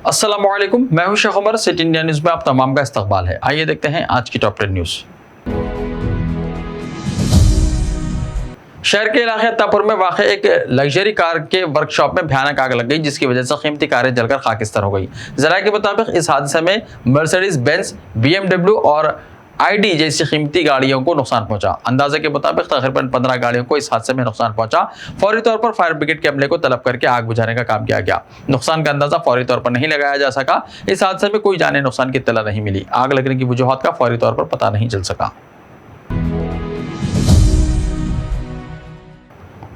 अस्सलामुअलैकुम, मैं हूं Sheikh Umar. City India News में आप तमाम का इस्तकबाल है। आइए देखते हैं आज की टॉप 10 न्यूज़। शहर के इलाके अत्तापुर में वाक़ एक लग्जरी कार के वर्कशॉप में भयानक आग लग गई, जिसकी वजह से कीमती कारें जलकर खाकिस्तान हो गई। ज़राए के मुताबिक इस हादसे में मर्सिडीज बेंज, BMW और ID जैसी कीमती गाड़ियों को नुकसान पहुंचा। अंदाजे के मुताबिक तकरीबन 15 गाड़ियों को इस हादसे में नुकसान पहुंचा। फौरी तौर पर फायर ब्रिगेड के अमले को तलब करके आग बुझाने का काम किया गया। नुकसान का अंदाजा फौरी तौर पर नहीं लगाया जा सका। इस हादसे में कोई जाने नुकसान की इत्तला नहीं मिली। आग लगने की वजूहात का फौरी तौर पर पता नहीं चल सका।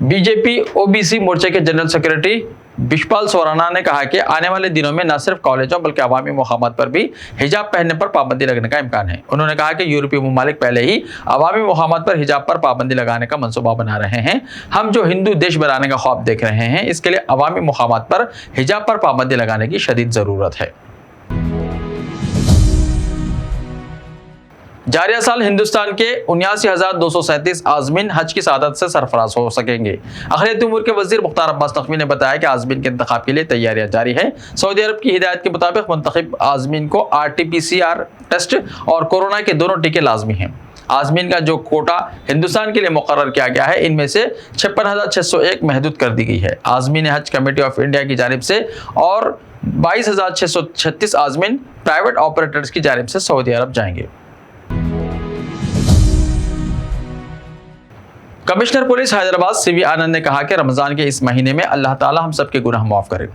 बीजेपी OBC मोर्चे के जनरल सेक्रेटरी बिशपाल सोराना ने कहा कि आने वाले दिनों में न सिर्फ कॉलेजों बल्कि अवामी मुकामात पर भी हिजाब पहनने पर पाबंदी लगने का इम्कान है। उन्होंने कहा कि यूरोपीय ममालिक पहले ही अवामी मुकामात पर हिजाब पर पाबंदी लगाने का मंसूबा बना रहे हैं। हम जो हिंदू देश बनाने का ख्वाब देख रहे हैं, इसके लिए अवामी मुकामात पर हिजाब पर पाबंदी लगाने की शदीद ज़रूरत है। जारिया साल हिंदुस्तान के 79,237 आज़मीन हज की सादत से सरफराज हो सकेंगे। अखिलत उमूर के वज़ीर मुख्तार अब्बास नकवी ने बताया कि आज़मीन के इंतखाब के लिए तैयारियां जारी है। सऊदी अरब की हिदायत के मुताबिक मुंतखब आज़मीन को RT-PCR टेस्ट और कोरोना के दोनों टीके लाजमी हैं। आज़मीन का जो कोटा हिंदुस्तान के लिए मुकर्रर किया गया है, इनमें से 56,601 महदूद कर दी गई है। आज़मीन हज कमेटी ऑफ इंडिया की जानिब से और 22,636 आज़मीन प्राइवेट ऑपरेटर्स की जानिब से सऊदी अरब जाएंगे। कमिश्नर पुलिस हैदराबाद CV आनंद ने कहा कि रमजान के इस महीने में अल्लाह ताला हम सब के गुनाह माफ करे।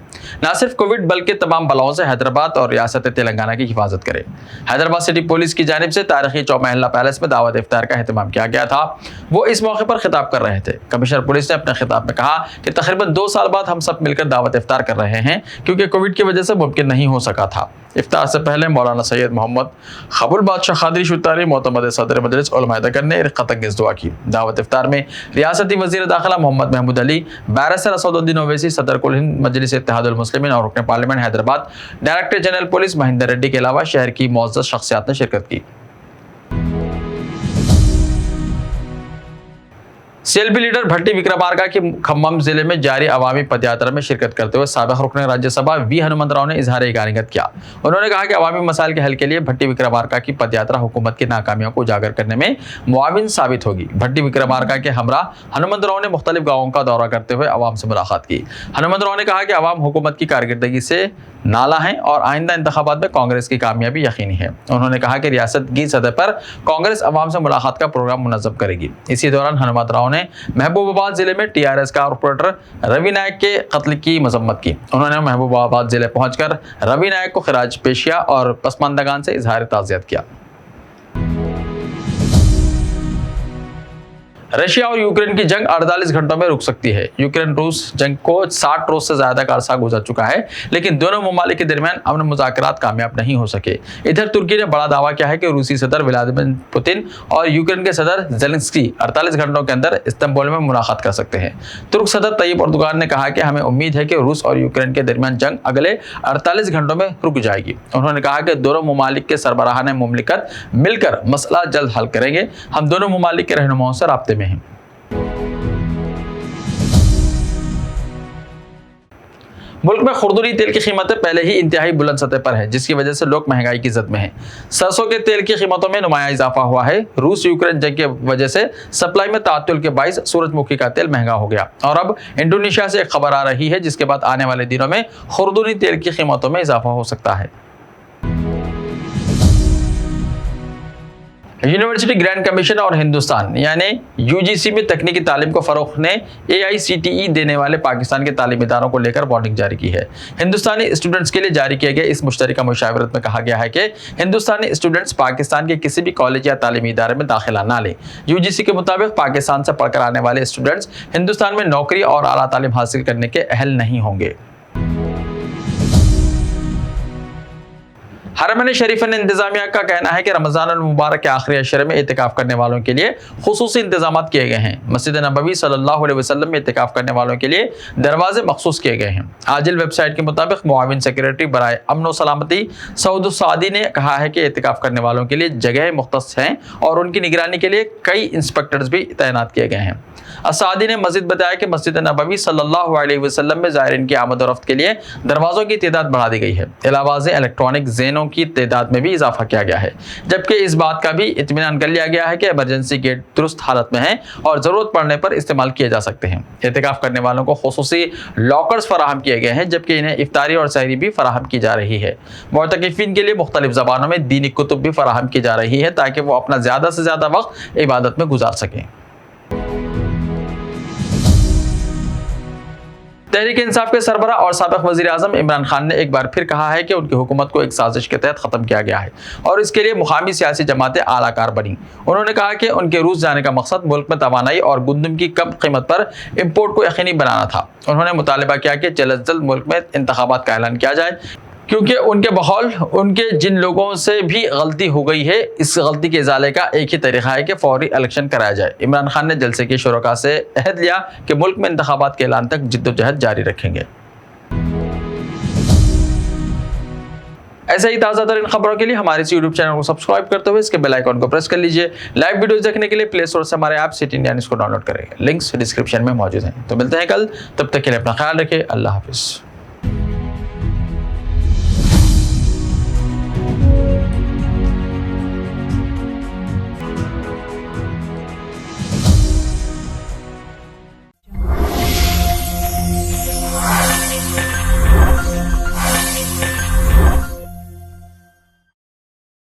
न सिर्फ कोविड बल्कि तमाम बलाओं से हैदराबाद और रियासत तेलंगाना की हिफाजत करे। हैदराबाद सिटी पुलिस की जानिब से तारीखी चौमहल्ला पैलेस में दावत इफ्तार का एहतमाम किया गया था। वो इस मौके पर खिताब कर रहे थे। कमिश्नर पुलिस ने अपने खिताब में कहा कि तकरीबन 2 साल बाद हम सब मिलकर दावत इफ्तार कर रहे हैं, क्योंकि कोविड की वजह से मुमकिन नहीं हो सका था। इफ्तार से पहले मौलाना सैयद मोहम्मद खबुल बादशाह खादरी शुतारी मोतमद सदर मजलिस उलमा देकर ने रिक़त दुआ की। दावत इफ्तार में रियासती वज़ीर दाखिला मोहम्मद महमूद अली, बैरिस्टर असदुद्दीन ओवैसी, सदर कुल हिंद मजलिस इत्तेहादुल मुस्लिमीन और रुकन parliament Hyderabad, director general police Mahendra Reddy के अलावा शहर की मुअज़्ज़ज़ शख्सियात ने शिरकत की। CLP लीडर भट्टी विक्रमार्का की खम्मम जिले में जारी अवामी पदयात्रा में शिरकत करते हुए साबिक़ रुकन राज्यसभा V हनुमंतराव ने इजहार इगानियत किया। उन्होंने कहा कि अवामी मसाइल के हल के लिए भट्टी विक्रमार्का की पदयात्रा हुकूमत की नाकामियों को उजागर करने में मुआविन साबित होगी। भट्टी विक्रमार्का के हमरा हनुमंतराव ने मुख्तलिफ गाँवों का दौरा करते हुए अवाम से मुलाकात की। हनुमंतराव ने कहा कि अवाम हुकूमत की कारकर्दगी से नाला है और आइंदा इंतखाबात में कांग्रेस की कामयाबी यकीनी है। उन्होंने कहा कि रियासत की सतह पर कांग्रेस अवाम से मुलाकात का प्रोग्राम मुनज़्ज़म करेगी। इसी दौरान हनुमंतराव ने महबूबाबाद जिले में TRS कारपोरेटर रवि नायक के कत्ल की मजम्मत की। उन्होंने महबूबाबाद जिले पहुंचकर रवि नायक को खिराज पेश किया और पसमानदगान से इजहार ताज़ियत किया। रशिया और यूक्रेन की जंग 48 घंटों में रुक सकती है। यूक्रेन रूस जंग को 60 रोज से ज्यादा का अरसा गुजर चुका है, लेकिन दोनों ममालिक के दरमियान अमन मुज़ाकरात कामयाब नहीं हो सके। इधर तुर्की ने बड़ा दावा किया है कि रूसी सदर व्लादिमीर पुतिन और यूक्रेन के सदर ज़ेलेंस्की 48 घंटों के अंदर इस्तांबुल में मुलाकात कर सकते हैं। तुर्क सदर तय्यब एर्दोगान ने कहा कि हमें उम्मीद है कि रूस और यूक्रेन के दरमियान जंग अगले 48 घंटों में रुक जाएगी। उन्होंने कहा कि दोनों ममालिक के सरबराहान मुमलिकत मिलकर मसला जल्द हल करेंगे। हम दोनों ममालिक के रहनुमाओं से राब्ते में हैं। मुल्क में खुरदुरी तेल की कीमतें पहले ही इंतहाई बुलंद सतह पर है, जिसकी वजह से लोग महंगाई की जद में हैं। सरसों के तेल की कीमतों में नुमाया इजाफा हुआ है। रूस यूक्रेन जंग की वजह से सप्लाई में ताअत्तुल के बाइस सूरजमुखी का तेल महंगा हो गया और अब इंडोनेशिया से एक खबर आ रही है, जिसके बाद आने वाले दिनों में खुरदुरी तेल की कीमतों में इजाफा हो सकता है। यूनिवर्सिटी ग्रांट कमीशन और हिंदुस्तान यानी UGC में तकनीकी तालीम को फ़रोग़ ने AICTE देने वाले पाकिस्तान के तालीमी इदारों को लेकर वार्निंग जारी की है। हिंदुस्तानी स्टूडेंट्स के लिए जारी किए गए इस मुश्तरका मुशावरत में कहा गया है कि हिंदुस्तानी स्टूडेंट्स पाकिस्तान के किसी भी कॉलेज या तालीमी इदारे में दाखिला ना लें। UGC के मुताबिक पाकिस्तान से पढ़कर आने वाले स्टूडेंट्स हिंदुस्तान में नौकरी और आला तालीम हासिल करने के अहल नहीं होंगे। हरमैन शरीफन इंतजामिया का कहना है कि रमज़ान अल मुबारक के आखिरी अशरे में इतिकाफ करने वालों के लिए खुसूसी इंतजाम किए गए हैं। मस्जिद नबवी सल्लल्लाहु अलैहि वसल्लम में इतिकाफ करने वालों के लिए दरवाजे मखसूस किए गए हैं। आजिल वेबसाइट के मुताबिक मुआविन सेक्रेटरी बराए अमन व सलामती सऊद सादी ने कहा है कि इतिकाफ करने वालों के लिए जगह मुख्तस हैं और उनकी निगरानी के लिए कई इंस्पेक्टर्स भी तैनात किए गए हैं। असादी ने मजीद बताया कि मस्जिद नबवी सल्लल्लाहु अलैहि वसल्लम में ज़ायरीन की आमद और रफ्त के लिए दरवाज़ों की तादाद बढ़ा दी गई है। अलावा इलेक्ट्रॉनिक ज़ेनों की तादाद में भी इजाफा किया गया है, जबकि इस बात का भी इत्मीनान कर लिया गया है कि इमरजेंसी गेट दुरुस्त हालत में हैं और ज़रूरत पड़ने पर इस्तेमाल किए जा सकते हैं। एहतिकाफ करने वालों को खुसूसी लॉकर्स फराहम किए गए हैं, जबकि इन्हें इफ्तारी और सहरी भी फराहम की जा रही है। मुअतकिफीन के लिए मुख्तलिफ ज़बानों में दीनी कुतुब भी फराहम की जा रही है ताकि वो अपना ज़्यादा से ज़्यादा वक्त इबादत में गुजार सकें। तहरीक इंसाफ के सरबरा और साबिक वज़ीर आज़म इमरान खान ने एक बार फिर कहा है कि उनकी हुकूमत को एक साजिश के तहत ख़त्म किया गया है और इसके लिए मुकामी सियासी जमातें आलाकार बनी। उन्होंने कहा कि उनके रूस जाने का मकसद मुल्क में तवानाई और गुंदम की कम कीमत पर इम्पोर्ट को यकीनी बनाना था। उन्होंने मुतालबा किया कि जल्द से जल्द मुल्क में इंतखाबात का ऐलान किया जाए, क्योंकि उनके बहौल उनके जिन लोगों से भी गलती हो गई है, इस गलती के इजाले का एक ही तरीका है कि फौरी इलेक्शन कराया जाए। इमरान खान ने जलसे के शुरका से अहद लिया कि मुल्क में इंतखाबात के ऐलान तक जिद्दोजहद जारी रखेंगे। ऐसे ही ताज़ा तरीन खबरों के लिए हमारे इस यूट्यूब चैनल को सब्सक्राइब करते हुए इसके बेल आइकन को प्रेस कर लीजिए। लाइव वीडियोस देखने के लिए प्ले स्टोर से हमारे ऐप सिटी इंडिया न्यूज़ को डाउनलोड करें। लिंक्स डिस्क्रिप्शन में मौजूद हैं। तो मिलते हैं कल, तब तक के लिए अपना ख्याल रखें। अल्लाह हाफिज़।